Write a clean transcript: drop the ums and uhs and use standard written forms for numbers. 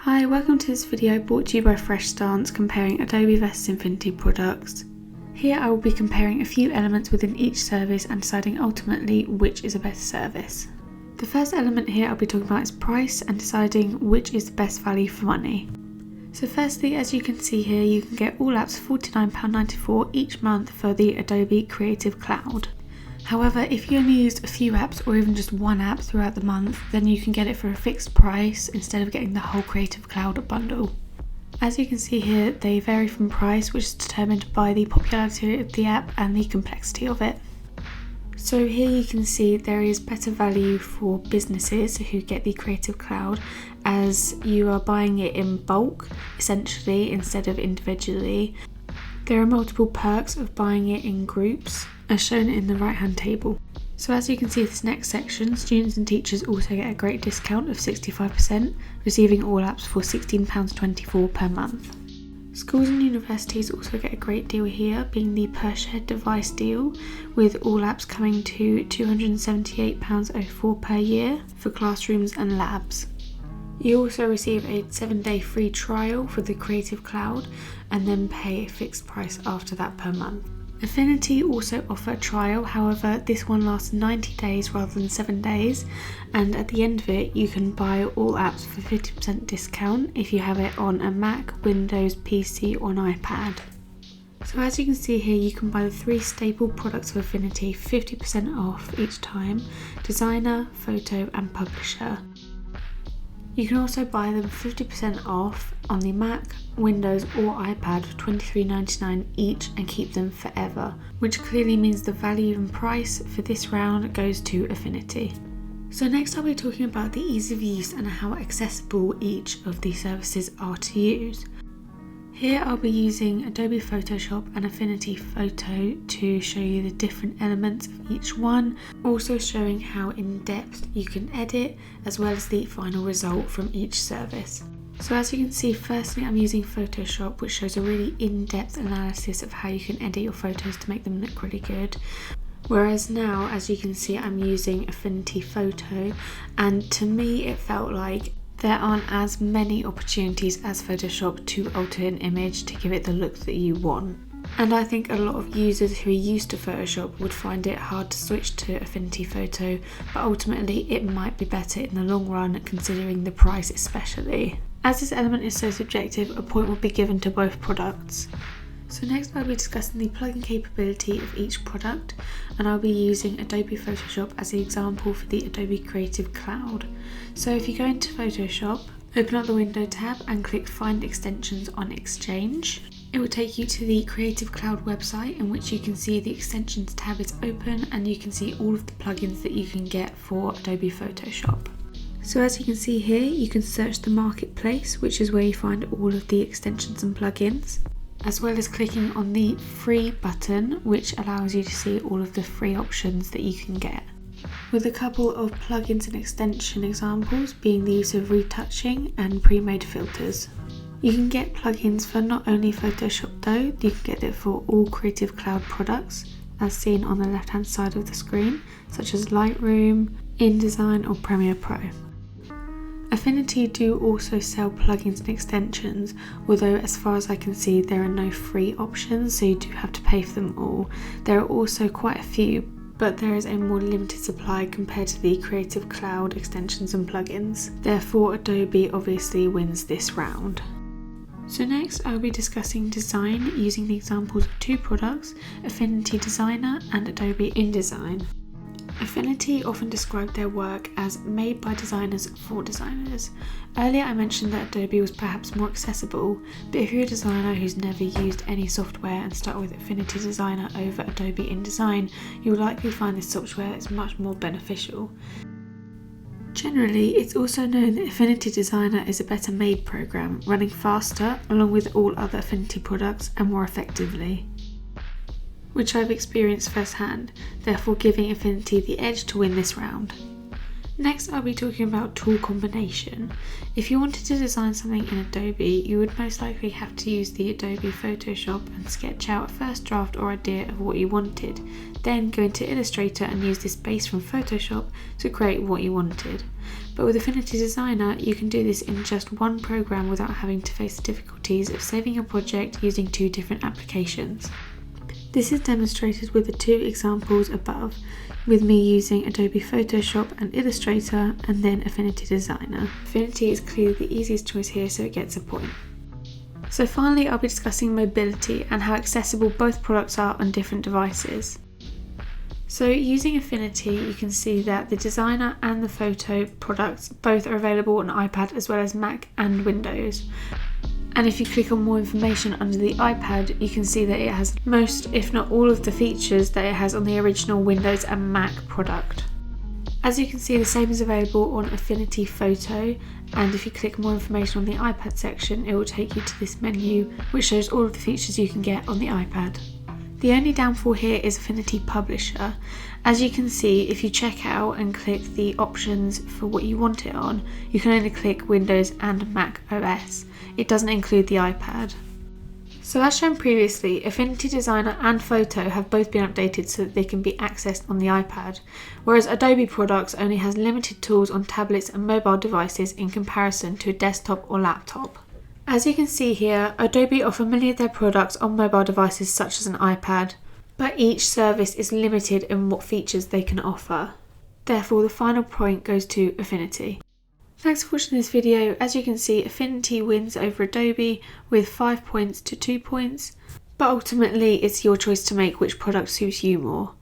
Hi, welcome to this video brought to you by Fresh Stance comparing Adobe vs Affinity products. Here I will be comparing a few elements within each service and deciding ultimately which is a better service. The first element here I'll be talking about is price and deciding which is the best value for money. So firstly, as you can see here, you can get all apps £49.94 each month for the Adobe Creative Cloud. However, if you only used a few apps or even just one app throughout the month, then you can get it for a fixed price instead of getting the whole Creative Cloud bundle. As you can see here, they vary from price, which is determined by the popularity of the app and the complexity of it. So here you can see there is better value for businesses who get the Creative Cloud, as you are buying it in bulk, essentially, instead of individually. There are multiple perks of buying it in groups, as shown in the right hand table. So as you can see in this next section, students and teachers also get a great discount of 65%, receiving all apps for £16.24 per month. Schools and universities also get a great deal here, being the per shared device deal, with all apps coming to £278.04 per year for classrooms and labs. You also receive a 7-day free trial for the Creative Cloud and then pay a fixed price after that per month. Affinity also offer a trial, however this one lasts 90 days rather than 7 days, and at the end of it you can buy all apps for 50% discount if you have it on a Mac, Windows, PC or an iPad. So as you can see here, you can buy the 3 staple products of Affinity 50% off each time: Designer, Photo and Publisher. You can also buy them 50% off on the Mac, Windows or iPad for $23.99 each and keep them forever, which clearly means the value and price for this round goes to Affinity. So next I'll be talking about the ease of use and how accessible each of these services are to use. Here I'll be using Adobe Photoshop and Affinity Photo to show you the different elements of each one, also showing how in depth you can edit, as well as the final result from each service. So as you can see, firstly I'm using Photoshop, which shows a really in-depth analysis of how you can edit your photos to make them look really good. Whereas now, as you can see, I'm using Affinity Photo, and to me it felt like there aren't as many opportunities as Photoshop to alter an image to give it the look that you want. And I think a lot of users who are used to Photoshop would find it hard to switch to Affinity Photo, but ultimately it might be better in the long run, considering the price especially. As this element is so subjective, a point will be given to both products. So next I'll be discussing the plugin capability of each product, and I'll be using Adobe Photoshop as the example for the Adobe Creative Cloud. So if you go into Photoshop, open up the Window tab and click Find Extensions on Exchange. It will take you to the Creative Cloud website, in which you can see the Extensions tab is open and you can see all of the plugins that you can get for Adobe Photoshop. So as you can see here, you can search the marketplace, which is where you find all of the extensions and plugins, as well as clicking on the free button, which allows you to see all of the free options that you can get, with a couple of plugins and extension examples being the use of retouching and pre-made filters. You can get plugins for not only Photoshop though, you can get it for all Creative Cloud products, as seen on the left hand side of the screen, such as Lightroom, InDesign or Premiere Pro. Affinity do also sell plugins and extensions, although as far as I can see there are no free options, so you do have to pay for them all. There are also quite a few, but there is a more limited supply compared to the Creative Cloud extensions and plugins. Therefore Adobe obviously wins this round. So next I'll be discussing design using the examples of 2 products, Affinity Designer and Adobe InDesign. Affinity often describe their work as made by designers for designers. Earlier I mentioned that Adobe was perhaps more accessible, but if you're a designer who's never used any software and start with Affinity Designer over Adobe InDesign, you'll likely find this software is much more beneficial. Generally, it's also known that Affinity Designer is a better made program, running faster along with all other Affinity products and more effectively, which I've experienced firsthand, therefore giving Affinity the edge to win this round. Next, I'll be talking about tool combination. If you wanted to design something in Adobe, you would most likely have to use the Adobe Photoshop and sketch out a first draft or idea of what you wanted, then go into Illustrator and use this base from Photoshop to create what you wanted. But with Affinity Designer, you can do this in just one program without having to face the difficulties of saving your project using two different applications. This is demonstrated with the two examples above, with me using Adobe Photoshop and Illustrator and then Affinity Designer. Affinity is clearly the easiest choice here, so it gets a point. So finally, I'll be discussing mobility and how accessible both products are on different devices. So using Affinity, you can see that the Designer and the Photo products both are available on iPad as well as Mac and Windows. And if you click on more information under the iPad, you can see that it has most, if not all, of the features that it has on the original Windows and Mac product. As you can see, the same is available on Affinity Photo, and if you click more information on the iPad section, it will take you to this menu, which shows all of the features you can get on the iPad. The only downfall here is Affinity Publisher. As you can see, if you check out and click the options for what you want it on, you can only click Windows and Mac OS. It doesn't include the iPad. So as shown previously, Affinity Designer and Photo have both been updated so that they can be accessed on the iPad, whereas Adobe products only has limited tools on tablets and mobile devices in comparison to a desktop or laptop. As you can see here, Adobe offer many of their products on mobile devices such as an iPad, but each service is limited in what features they can offer. Therefore, the final point goes to Affinity. Thanks for watching this video. As you can see, Affinity wins over Adobe with 5 points to 2 points, but ultimately it's your choice to make which product suits you more.